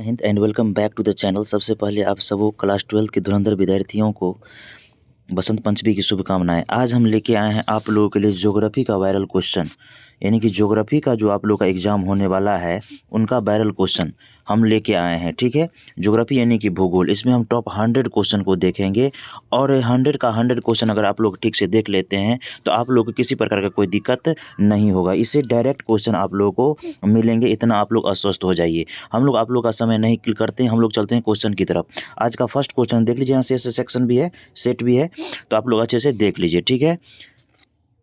Hind and welcome back to the channel. सबसे पहले आप सबों क्लास 12 के धुरंधर विद्यार्थियों को बसंत पंचमी की शुभकामनाएं। आज हम लेके आए हैं आप लोगों के लिए ज्योग्राफी का वायरल क्वेश्चन, यानी कि ज्योग्राफी का जो आप लोग का एग्जाम होने वाला है उनका वायरल क्वेश्चन हम लेके आए हैं। ठीक है, ज्योग्राफी यानी कि भूगोल, इसमें हम टॉप 100 क्वेश्चन को देखेंगे और 100 का 100 क्वेश्चन अगर आप लोग ठीक से देख लेते हैं तो आप लोग को किसी प्रकार का कोई दिक्कत नहीं होगा। इससे डायरेक्ट क्वेश्चन आप लोगों को मिलेंगे, इतना आप लोग अस्वस्थ हो जाइए। हम लोग आप लोग का समय नहीं किल करते हैं, हम लोग चलते हैं क्वेश्चन की तरफ। आज का फर्स्ट क्वेश्चन देख लीजिए, यहाँ से सेक्शन भी है, सेट भी है, तो आप लोग अच्छे से देख लीजिए। ठीक है,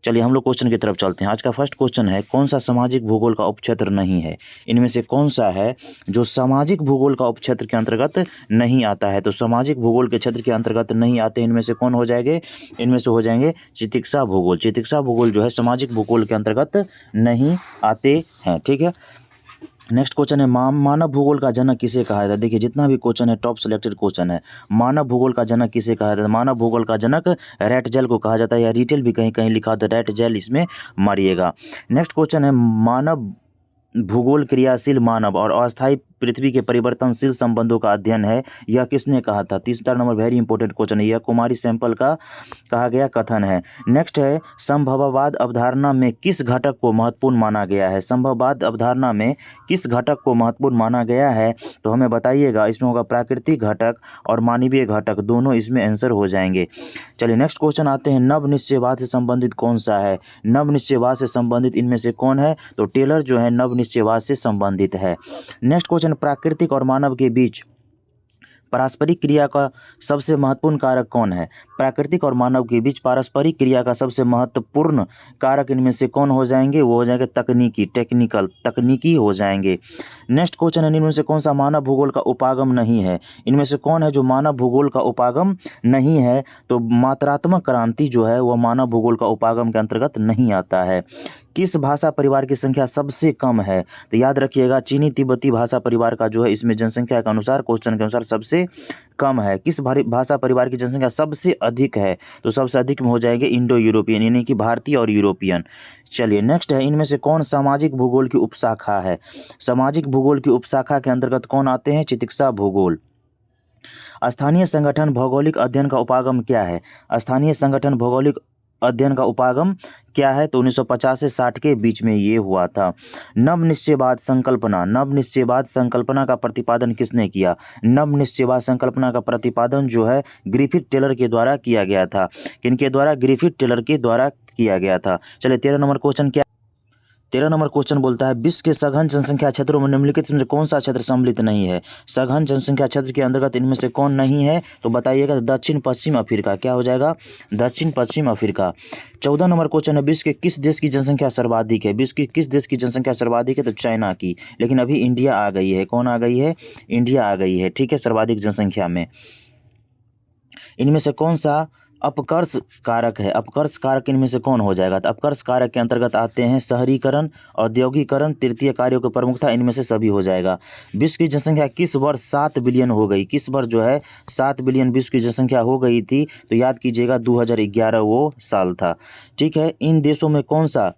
चलिए हम लोग क्वेश्चन की तरफ चलते हैं। आज का फर्स्ट क्वेश्चन है, कौन सा सामाजिक भूगोल का उपक्षेत्र नहीं है? इनमें से कौन सा है जो सामाजिक भूगोल का उपक्षेत्र के अंतर्गत नहीं आता है? तो सामाजिक भूगोल के क्षेत्र के अंतर्गत नहीं आते, इनमें से कौन हो जाएंगे? इनमें से हो जाएंगे चिकित्सा भूगोल। चिकित्सा भूगोल जो है सामाजिक भूगोल के अंतर्गत नहीं आते हैं। ठीक है, नेक्स्ट क्वेश्चन है, मानव भूगोल का जनक किसे कहा जाता है? देखिए जितना भी क्वेश्चन है टॉप सिलेक्टेड क्वेश्चन है। मानव भूगोल का जनक किसे कहा जाता है? मानव भूगोल का जनक रैटजेल को कहा जाता है, या रिटेल भी कहीं कहीं लिखा होता है, रैटजेल इसमें मारिएगा। नेक्स्ट क्वेश्चन है, मानव भूगोल क्रियाशील मानव और अस्थायी पृथ्वी के परिवर्तनशील संबंधों का अध्ययन है, यह किसने कहा था? तीसरा नंबर वेरी इंपॉर्टेंट क्वेश्चन है, यह कुमारी सैंपल का कहा गया कथन है। नेक्स्ट है, संभववाद अवधारणा में किस घटक को महत्वपूर्ण माना गया है? संभववाद अवधारणा में किस घटक को महत्वपूर्ण माना गया है? तो हमें बताइएगा। इसमें होगा प्राकृतिक घटक और मानवीय घटक, दोनों इसमें आंसर हो जाएंगे। चलिए नेक्स्ट क्वेश्चन आते हैं, नव निश्चयवाद से संबंधित कौन सा है? नव निश्चयवाद से संबंधित इनमें से कौन है? तो टेलर जो है नव निश्चयवाद से संबंधित है। नेक्स्ट क्वेश्चन, प्राकृतिक और मानव के बीच पारस्परिक क्रिया का सबसे महत्वपूर्ण कारक कौन है? प्राकृतिक और मानव के बीच पारस्परिक क्रिया का सबसे महत्वपूर्ण कारक इनमें से कौन हो जाएंगे? वो हो जाएंगे तकनीकी, टेक्निकल, तकनीकी हो जाएंगे। नेक्स्ट क्वेश्चन है, इनमें से कौन सा मानव भूगोल का उपागम नहीं है? इनमें से कौन है जो मानव भूगोल का उपागम नहीं है? तो मात्रात्मक क्रांति जो है वह मानव भूगोल का उपागम के अंतर्गत नहीं आता है। किस भाषा परिवार की संख्या सबसे कम है? तो याद रखिएगा, चीनी तिब्बती भाषा परिवार का जो है इसमें जनसंख्या के अनुसार, क्वेश्चन के अनुसार सबसे कम है। किस भाषा परिवार की जनसंख्या सबसे अधिक है? तो सबसे अधिक में हो जाएंगे इंडो यूरोपियन, यानी कि भारतीय और यूरोपियन। चलिए नेक्स्ट है, इनमें से कौन सामाजिक भूगोल की उपशाखा है? सामाजिक भूगोल की उपशाखा के अंतर्गत कौन आते हैं? चिकित्सा भूगोल। स्थानीय संगठन भौगोलिक अध्ययन का उपागम क्या है? स्थानीय संगठन भौगोलिक अध्ययन का उपागम क्या है? तो 1950 से 60 के बीच में ये हुआ था। नव निश्चयवाद संकल्पना, नव निश्चयवाद संकल्पना का प्रतिपादन किसने किया? नव निश्चयवाद संकल्पना का प्रतिपादन जो है ग्रिफिथ टेलर के द्वारा किया गया था। किनके द्वारा? ग्रिफिथ टेलर के द्वारा किया गया था। चलिए 13 नंबर क्वेश्चन क्या? 13 नंबर क्वेश्चन बोलता है, विश्व के सघन जनसंख्या क्षेत्रों में निम्नलिखित में से कौन सा क्षेत्र सम्मिलित नहीं है? सघन जनसंख्या क्षेत्र के अंतर्गत इनमें से कौन नहीं है? तो बताइएगा। दक्षिण पश्चिम अफ्रीका। क्या हो जाएगा? दक्षिण पश्चिम अफ्रीका। 14 नंबर क्वेश्चन है, विश्व के किस देश की जनसंख्या सर्वाधिक है? विश्व की किस देश की जनसंख्या सर्वाधिक है? तो चाइना की, लेकिन अभी इंडिया आ गई है। कौन आ गई है? इंडिया आ गई है। ठीक है, सर्वाधिक जनसंख्या में। इनमें से कौन सा अपकर्ष कारक है? अपकर्ष कारक इनमें से कौन हो जाएगा? तो अपकर्ष कारक के अंतर्गत आते हैं शहरीकरण, औद्योगिकरण, तृतीय कार्यों की प्रमुखता, इनमें से सभी हो जाएगा। विश्व की जनसंख्या किस वर्ष 7 बिलियन हो गई? किस वर्ष जो है 7 बिलियन विश्व की जनसंख्या हो गई थी? तो याद कीजिएगा 2011 वो साल था। ठीक है, इन देशों में कौन सा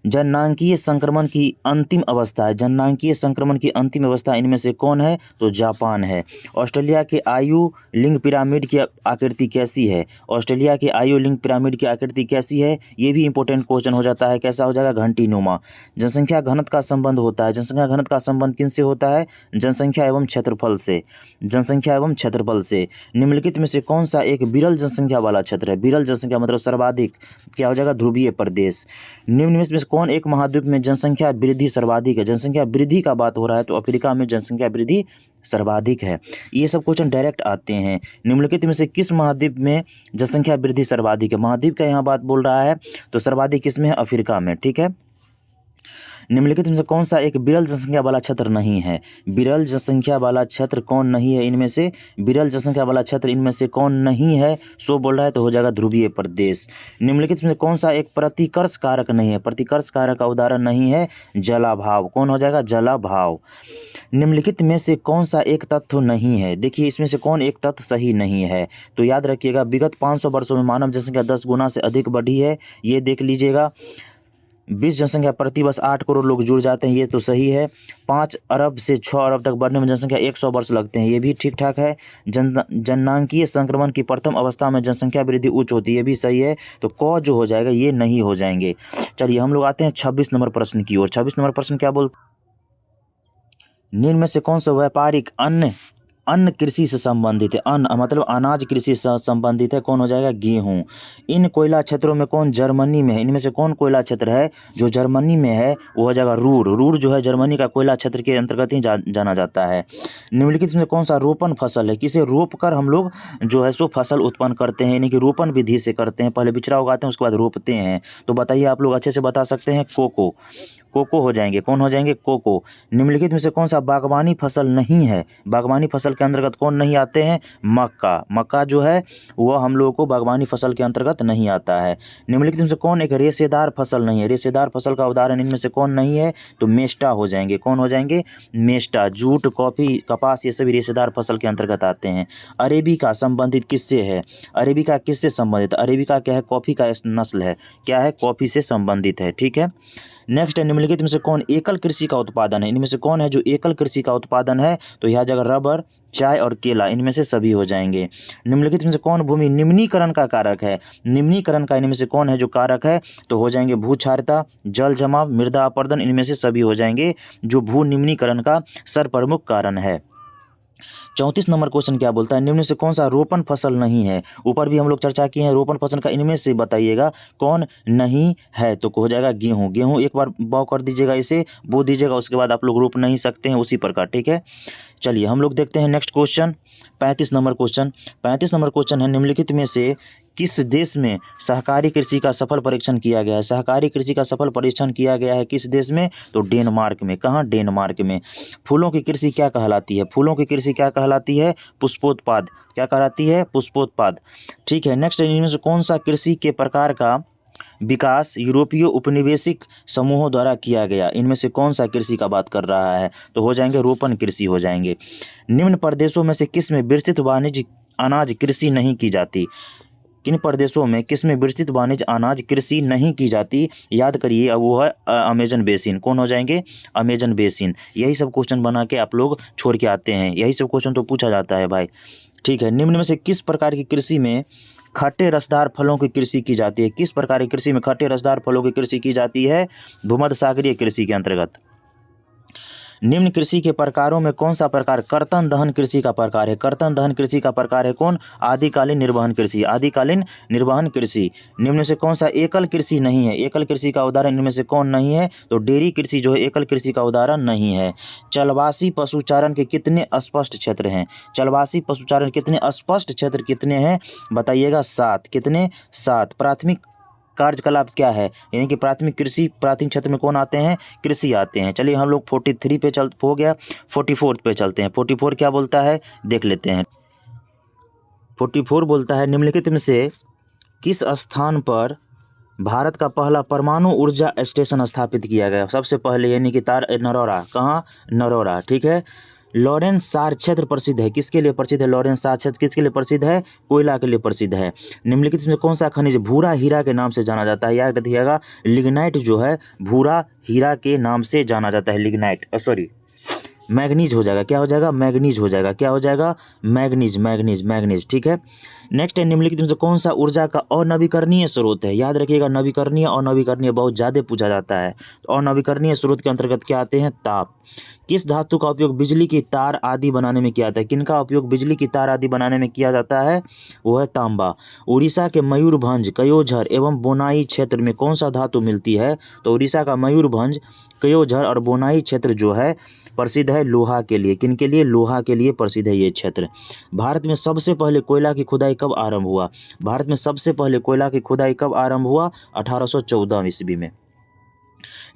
जननांकीय संक्रमण की अंतिम अवस्था है? जननांकीय संक्रमण की अंतिम अवस्था इनमें से कौन है? तो जापान है। ऑस्ट्रेलिया के आयु लिंग पिरामिड की आकृति कैसी है? ऑस्ट्रेलिया के आयु लिंग पिरामिड की आकृति कैसी है? ये भी इंपॉर्टेंट क्वेश्चन हो जाता है। कैसा हो जाएगा? घंटी नुमा। जनसंख्या घनत्व का संबंध होता है। जनसंख्या घनत्व का संबंध किनसे होता है? जनसंख्या एवं क्षेत्रफल से। जनसंख्या एवं क्षेत्रफल से। निम्नलिखित में से कौन सा एक विरल जनसंख्या वाला क्षेत्र है? विरल जनसंख्या मतलब सर्वाधिक। क्या हो जाएगा? ध्रुवीय प्रदेश। निम्न में से कौन एक महाद्वीप में जनसंख्या वृद्धि सर्वाधिक है? जनसंख्या वृद्धि का बात हो रहा है तो अफ्रीका में जनसंख्या वृद्धि सर्वाधिक है। ये सब क्वेश्चन डायरेक्ट आते हैं। निम्नलिखित में से किस महाद्वीप में जनसंख्या वृद्धि सर्वाधिक है? महाद्वीप का यहाँ बात बोल रहा है तो सर्वाधिक किसमें है? अफ्रीका में। ठीक है, निम्नलिखित में से कौन सा एक विरल जनसंख्या वाला क्षेत्र नहीं है? विरल जनसंख्या वाला क्षेत्र कौन नहीं है? इनमें से विरल जनसंख्या वाला क्षेत्र इनमें से कौन नहीं है? सो बोल रहा है तो हो जाएगा ध्रुवीय प्रदेश। निम्नलिखित में कौन सा एक प्रतिकर्ष कारक नहीं है? प्रतिकर्ष कारक का उदाहरण नहीं है? जलाभाव। कौन हो जाएगा? जलाभाव। निम्नलिखित में से कौन सा एक तत्व नहीं है? देखिए इसमें से कौन एक तत्व सही नहीं है? तो याद रखिएगा, विगत 500 वर्षों में मानव जनसंख्या 10 गुना से अधिक बढ़ी है। ये देख लीजिएगा। 20 जनसंख्या प्रति वर्ष 8 करोड़ लोग जुड़ जाते हैं, ये तो सही है। 5 अरब से 6 अरब तक बढ़ने में जनसंख्या 100 वर्ष लगते हैं, ये भी ठीक ठाक है। जननांकीय संक्रमण की प्रथम अवस्था में जनसंख्या वृद्धि उच्च होती है, ये भी सही है। तो क जो हो जाएगा ये नहीं हो जाएंगे। चलिए हम लोग आते हैं 26 नंबर प्रश्न की ओर। 26 नंबर प्रश्न क्या बोलते, निम्न में से कौन सा व्यापारिक अन्न कृषि से संबंधित है? अन्न मतलब अनाज कृषि से संबंधित है, कौन हो जाएगा? गेहूं। इन कोयला क्षेत्रों में कौन जर्मनी में है? इनमें से कौन कोयला क्षेत्र है जो जर्मनी में है? वो हो जाएगा रूर। रूर जो है जर्मनी का कोयला क्षेत्र के अंतर्गत ही जाना जाता है। निम्नलिखित में कौन सा रोपण फसल है? किसे रोप कर हम लोग जो है सो फसल उत्पन्न करते हैं, यानी कि रोपण विधि से करते हैं। पहले बिचड़ा उगाते हैं उसके बाद रोपते हैं। तो बताइए आप लोग अच्छे से बता सकते हैं। कोको। कोको हो जाएंगे, कौन हो जाएंगे? कोको। निम्नलिखित में से कौन सा बागवानी फसल नहीं है? बागवानी फसल के अंतर्गत कौन नहीं आते हैं? मक्का। मक्का जो है वह हम लोगों को बागवानी फसल के अंतर्गत नहीं आता है। निम्नलिखित में से कौन एक रेशेदार फसल नहीं है? रेशेदार फसल का उदाहरण इनमें से कौन नहीं है? तो मेस्टा हो जाएंगे, कौन हो जाएंगे? मेस्टा। जूट, कॉफी, कपास ये सभी रेशेदार फसल के अंतर्गत आते हैं। अरेबिका संबंधित किससे है? अरेबिका किससे संबंधित? अरेबिका क्या है? कॉफी का नस्ल है। क्या है? कॉफी से संबंधित है। ठीक है। नेक्स्ट है, निम्नलिखित में से कौन एकल कृषि का उत्पादन है? इनमें से कौन है जो एकल कृषि का उत्पादन है? तो यह जगह रबर, चाय और केला, इनमें से सभी हो जाएंगे। निम्नलिखित में से कौन भूमि निम्नीकरण का कारक है? निम्नीकरण का इनमें से कौन है जो कारक है? तो हो जाएंगे भूक्षारता, जल जमाव, मृदा अपरदन, इनमें से सभी हो जाएंगे जो भू निम्नीकरण का सर्वप्रमुख कारण है। 34 नंबर क्वेश्चन क्या बोलता है, निम्न से कौन सा रोपण फसल नहीं है? ऊपर भी हम लोग चर्चा किए हैं रोपण फसल का, इनमें से बताइएगा कौन नहीं है? तो हो जाएगा गेहूं। गेहूं एक बार बो कर दीजिएगा, इसे बो दीजिएगा, उसके बाद आप लोग रोप नहीं सकते हैं उसी प्रकार। ठीक है, चलिए हम लोग देखते हैं next question. 35 number question. 35 number question है, निम्नलिखित में से किस देश में सहकारी कृषि का सफल परीक्षण किया गया है? सहकारी कृषि का सफल परीक्षण किया गया है किस देश में? तो डेनमार्क में। कहाँ? डेनमार्क में। फूलों की कृषि क्या कहलाती है? फूलों की कृषि क्या कहलाती है? पुष्पोत्पाद। क्या कहलाती है? पुष्पोत्पाद। ठीक है, नेक्स्ट इनमें से कौन सा कृषि के प्रकार का विकास यूरोपीय उपनिवेशिक समूहों द्वारा किया गया? इनमें से कौन सा कृषि का बात कर रहा है? तो हो जाएंगे रोपण कृषि हो जाएंगे। निम्न प्रदेशों में से किस में विस्तृत वाणिज्य अनाज कृषि नहीं की जाती? किन प्रदेशों में किस में विस्तृत वाणिज्य अनाज कृषि नहीं की जाती? याद करिए, अब वो है अमेजन बेसिन। कौन हो जाएंगे? Amazon basin. यही सब क्वेश्चन बना के आप लोग छोड़ के आते हैं, यही सब क्वेश्चन तो पूछा जाता है भाई। ठीक है, निम्न में से किस प्रकार की कृषि में खट्टे रसदार फलों की कृषि की जाती है? किस प्रकार की कृषि में खट्टे रसदार फलों की कृषि की जाती है? भूमध्य सागरीय कृषि के अंतर्गत। निम्न कृषि के प्रकारों में कौन सा प्रकार कर्तन दहन कृषि का प्रकार है? कर्तन दहन कृषि का प्रकार है कौन? आदिकालीन निर्वहन कृषि। आदिकालीन निर्वहन कृषि। निम्न से कौन सा एकल कृषि नहीं है? एकल कृषि का उदाहरण इनमें से कौन नहीं है? तो डेयरी कृषि जो है एकल कृषि का उदाहरण नहीं है। चलवासी पशुचारण के कितने स्पष्ट क्षेत्र हैं? चलवासी पशुचारण कितने स्पष्ट क्षेत्र कितने हैं? बताइएगा। 7। कितने? 7। प्राथमिक कार्यकलाप क्या है? यानी कि प्राथमिक कृषि, प्राथमिक क्षेत्र में कौन आते हैं? कृषि आते हैं। चलिए हम लोग 43 पे हो गया, 44 पे चलते हैं। 44 क्या बोलता है देख लेते हैं। 44 बोलता है, निम्नलिखित में से किस स्थान पर भारत का पहला परमाणु ऊर्जा स्टेशन स्थापित किया गया? सबसे पहले यानी कि नरौरा। कहाँ? नरौरा। ठीक है। लॉरेंस सार क्षेत्र प्रसिद्ध है, किसके लिए प्रसिद्ध है? लॉरेंस सार क्षेत्र किसके लिए प्रसिद्ध है? कोयला के लिए प्रसिद्ध है। निम्नलिखित में कौन सा खनिज भूरा हीरा के नाम से जाना जाता है? याद रखिएगा, लिग्नाइट जो है भूरा हीरा के नाम से जाना जाता है। लिग्नाइट, सॉरी मैग्नीज हो जाएगा। क्या हो जाएगा? मैग्नीज हो जाएगा। क्या हो जाएगा? Manganese, manganese, manganese. ठीक है। नेक्स्ट है, निम्नलिखित में से कौन सा ऊर्जा का अनवीकरणीय स्रोत है? याद रखिएगा, नवीकरणीय और नवीकरणीय बहुत ज़्यादा पूछा जाता है। तो अनवीकरणीय स्रोत के अंतर्गत क्या आते हैं? ताप। किस धातु का उपयोग बिजली की तार आदि बनाने में किया जाता है? किनका उपयोग बिजली की तार आदि बनाने में किया जाता है? वो है तांबा। उड़ीसा के मयूरभंज, कयोझर एवं बोनाई क्षेत्र में कौन सा धातु मिलती है? तो उड़ीसा का मयूरभंज, कयोझर और बोनाई क्षेत्र जो है प्रसिद्ध है लोहा के लिए। किनके लिए? लोहा के लिए प्रसिद्ध है ये क्षेत्र। भारत में सबसे पहले कोयला की खुदाई कब आरंभ हुआ? भारत में सबसे पहले कोयला की खुदाई कब आरंभ हुआ? 1814 ईस्वी में।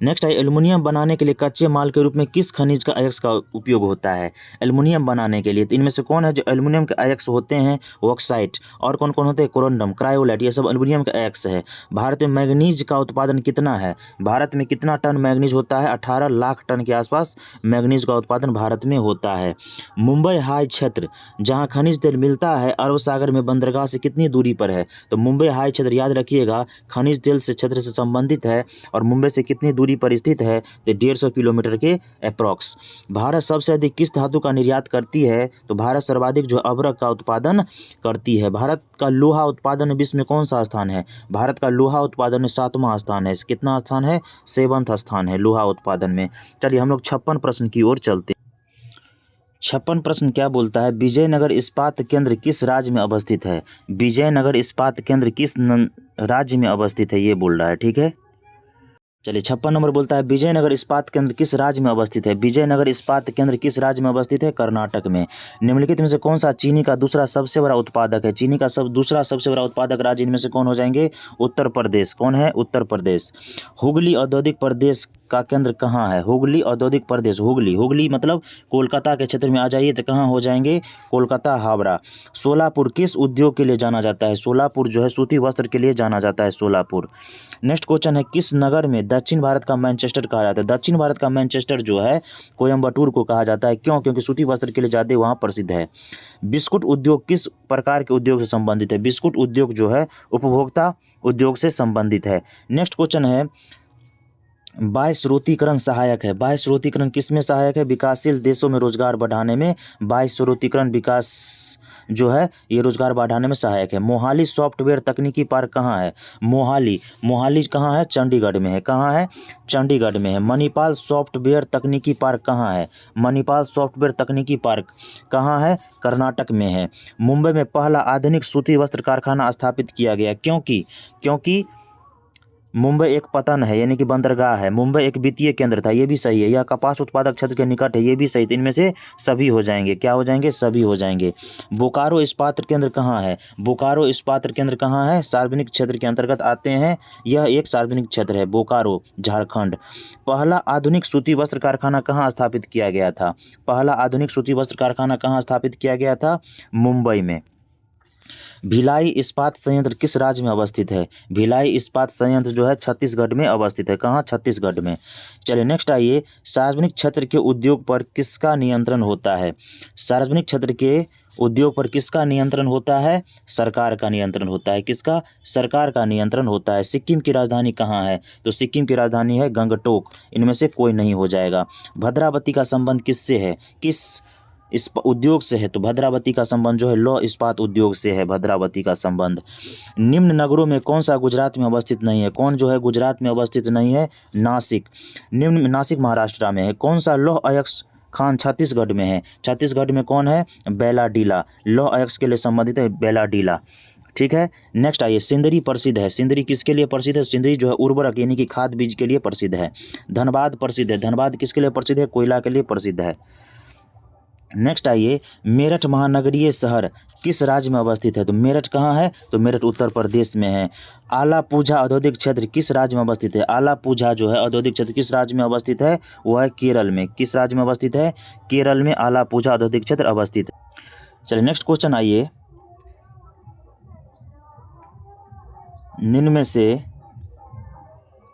नेक्स्ट है एल्युमिनियम बनाने के लिए कच्चे माल के रूप में किस खनिज का अयस्क का उपयोग होता है एल्युमिनियम बनाने के लिए। तो इनमें से कौन है जो एल्युमिनियम के अयस्क होते हैं, ऑक्साइड, और कौन कौन होते हैं, कोरोंडम, क्रायोलाइट, ये सब एल्युमिनियम के अयस्क है। भारत में मैग्नीज का उत्पादन कितना है, भारत में कितना टन मैग्नीज होता है, 18 लाख टन के आसपास मैग्नीज का उत्पादन भारत में होता है। मुंबई हाई क्षेत्र जहाँ खनिज तेल मिलता है अरब सागर में बंदरगाह से कितनी दूरी पर है। तो मुंबई हाई क्षेत्र याद रखिएगा खनिज तेल से क्षेत्र से संबंधित है और मुंबई से कितनी दूरी पर स्थित है, तो 150 किलोमीटर के अप्रॉक्स। भारत सबसे अधिक किस धातु का निर्यात करती है, तो भारत सर्वाधिक जो अभ्रक का उत्पादन करती है। भारत का लोहा उत्पादन विश्व में कौन सा स्थान है, भारत का लोहा उत्पादन में 7वां स्थान है। कितना स्थान है, 7वां स्थान है लोहा उत्पादन में। चलिए हम लोग 56 प्रश्न की ओर चलते हैं। 56 प्रश्न क्या बोलता है, विजयनगर इस्पात केंद्र किस राज्य में अवस्थित है। विजयनगर इस्पात केंद्र किस राज्य में अवस्थित है, ये बोल रहा है। ठीक है, चलिए 56 नंबर बोलता है विजयनगर इस्पात केंद्र किस राज्य में अवस्थित है। विजयनगर इस्पात केंद्र किस राज्य में अवस्थित है, कर्नाटक में। निम्नलिखित में से कौन सा चीनी का दूसरा सबसे बड़ा उत्पादक है। चीनी का दूसरा सबसे बड़ा उत्पादक राज्य इनमें से कौन हो जाएंगे, उत्तर प्रदेश। कौन है, उत्तर प्रदेश। हुगली औद्योगिक प्रदेश का केंद्र कहाँ है, हुगली औद्योगिक प्रदेश। हुगली मतलब कोलकाता के क्षेत्र में आ जाइए तो कहाँ हो जाएंगे, कोलकाता, हावड़ा। सोलापुर किस उद्योग के लिए जाना जाता है, सोलापुर जो है सूती वस्त्र के लिए जाना जाता है, सोलापुर। नेक्स्ट क्वेश्चन है किस नगर में दक्षिण भारत का मैनचेस्टर कहा जाता है। दक्षिण भारत का मैनचेस्टर जो है कोयम्बटूर को कहा जाता है। क्यों, क्योंकि सूती वस्त्र के लिए ज़्यादा वहाँ प्रसिद्ध है। बिस्कुट उद्योग किस प्रकार के उद्योग से संबंधित है। बिस्कुट उद्योग जो है उपभोक्ता उद्योग से संबंधित है। नेक्स्ट क्वेश्चन है बाह्य स्रोतीकरण सहायक है। बाह्य स्रोतीकरण किस में सहायक है, विकासशील देशों में रोजगार बढ़ाने में बाह्य स्रोतीकरण विकास जो है ये रोजगार बढ़ाने में सहायक है। मोहाली सॉफ्टवेयर तकनीकी पार्क कहाँ है, मोहाली कहाँ है, चंडीगढ़ में है। कहाँ है, चंडीगढ़ में है। मणिपाल सॉफ्टवेयर तकनीकी पार्क कहाँ है, मणिपाल सॉफ्टवेयर तकनीकी पार्क कहाँ है, कर्नाटक में है। मुंबई में पहला आधुनिक सूती वस्त्र कारखाना स्थापित किया गया। क्योंकि मुंबई एक पतन है यानी कि बंदरगाह है। मुंबई एक वित्तीय केंद्र था, ये भी सही है। यह कपास उत्पादक क्षेत्र के निकट है, ये भी सही। तो इनमें से सभी हो जाएंगे, क्या हो जाएंगे, सभी हो जाएंगे। बोकारो इस्पात केंद्र कहाँ है, बोकारो इस्पात केंद्र कहाँ है, सार्वजनिक क्षेत्र के अंतर्गत आते हैं। यह एक सार्वजनिक क्षेत्र है, बोकारो, झारखंड। पहला आधुनिक सूती वस्त्र कारखाना कहाँ स्थापित किया गया था, पहला आधुनिक सूती वस्त्र कारखाना कहाँ स्थापित किया गया था, मुंबई में। भिलाई इस्पात संयंत्र किस राज्य में अवस्थित है, भिलाई इस्पात संयंत्र जो है छत्तीसगढ़ में अवस्थित है। कहाँ, छत्तीसगढ़ में। चलिए नेक्स्ट आइए, सार्वजनिक क्षेत्र के उद्योग पर किसका नियंत्रण होता है। सार्वजनिक क्षेत्र के उद्योग पर किसका नियंत्रण होता है, सरकार का नियंत्रण होता है। किसका, सरकार का नियंत्रण होता है। सिक्किम की राजधानी कहाँ है, तो सिक्किम की राजधानी है गंगटोक। इनमें से कोई नहीं हो जाएगा। भद्रावती का संबंध किससे है, किस इस उद्योग से है, तो भद्रावती का संबंध जो है लौह इस्पात उद्योग से है, भद्रावती का संबंध। निम्न नगरों में कौन सा गुजरात में अवस्थित नहीं है, कौन जो है गुजरात में अवस्थित नहीं है, नासिक। नासिक महाराष्ट्र में है। कौन सा लौह अयस्क खान छत्तीसगढ़ में है, छत्तीसगढ़ में कौन है, बेलाडीला। लौह अयस्क के लिए संबंधित है बेलाडीला। ठीक है, नेक्स्ट आइए, सिंदरी प्रसिद्ध है। सिंदरी किसके लिए प्रसिद्ध है, सिंदरी जो है उर्वरक यानी कि खाद बीज के लिए प्रसिद्ध है। धनबाद प्रसिद्ध है, धनबाद किसके लिए प्रसिद्ध है, कोयला के लिए प्रसिद्ध है। नेक्स्ट आइए, मेरठ महानगरीय शहर किस राज्य में अवस्थित है, तो मेरठ कहाँ है, तो मेरठ उत्तर प्रदेश में है। आलापुझा औद्योगिक क्षेत्र किस राज्य में अवस्थित है, आलापुझा जो है औद्योगिक क्षेत्र किस राज्य में अवस्थित है, वह है केरल में। किस राज्य में अवस्थित है, केरल में आलापुझा औद्योगिक क्षेत्र अवस्थित है। चलिए नेक्स्ट क्वेश्चन आइए, निम्न में से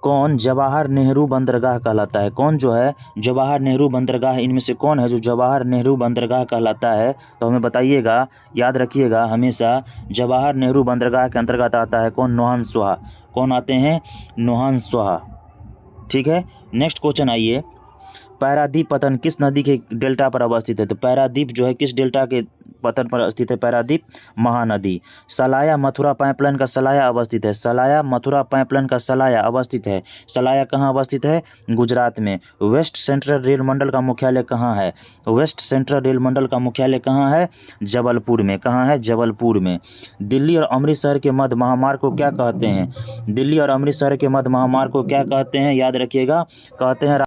कौन जवाहर नेहरू बंदरगाह कहलाता है, कौन जो है जवाहर नेहरू बंदरगाह, इनमें से कौन है जो जवाहर नेहरू बंदरगाह कहलाता है, तो हमें बताइएगा, याद रखिएगा हमेशा। जवाहर नेहरू बंदरगाह के अंतर्गत आता है कौन, नोहानसोहा। कौन आते हैं, नोहानसोहा। ठीक है, नेक्स्ट क्वेश्चन आइए, पारादीप पतन किस नदी के डेल्टा पर अवस्थित है, तो पारादीप जो है किस डेल्टा के पतन पर स्थित है, पारादीप महानदी। सलाया मथुरा पाइपलाइन का सलाया अवस्थित है, सलाया मथुरा पाइपलाइन का सलाया अवस्थित है। सलाया कहाँ अवस्थित है, गुजरात में। वेस्ट सेंट्रल रेल मंडल का मुख्यालय कहाँ है, वेस्ट सेंट्रल रेल मंडल का मुख्यालय कहाँ है, जबलपुर में। कहाँ है, जबलपुर में। दिल्ली और अमृतसर के मध्य महामार्ग को क्या कहते हैं, दिल्ली और अमृतसर के मध्य महामार्ग को क्या कहते हैं, याद रखिएगा, कहते हैं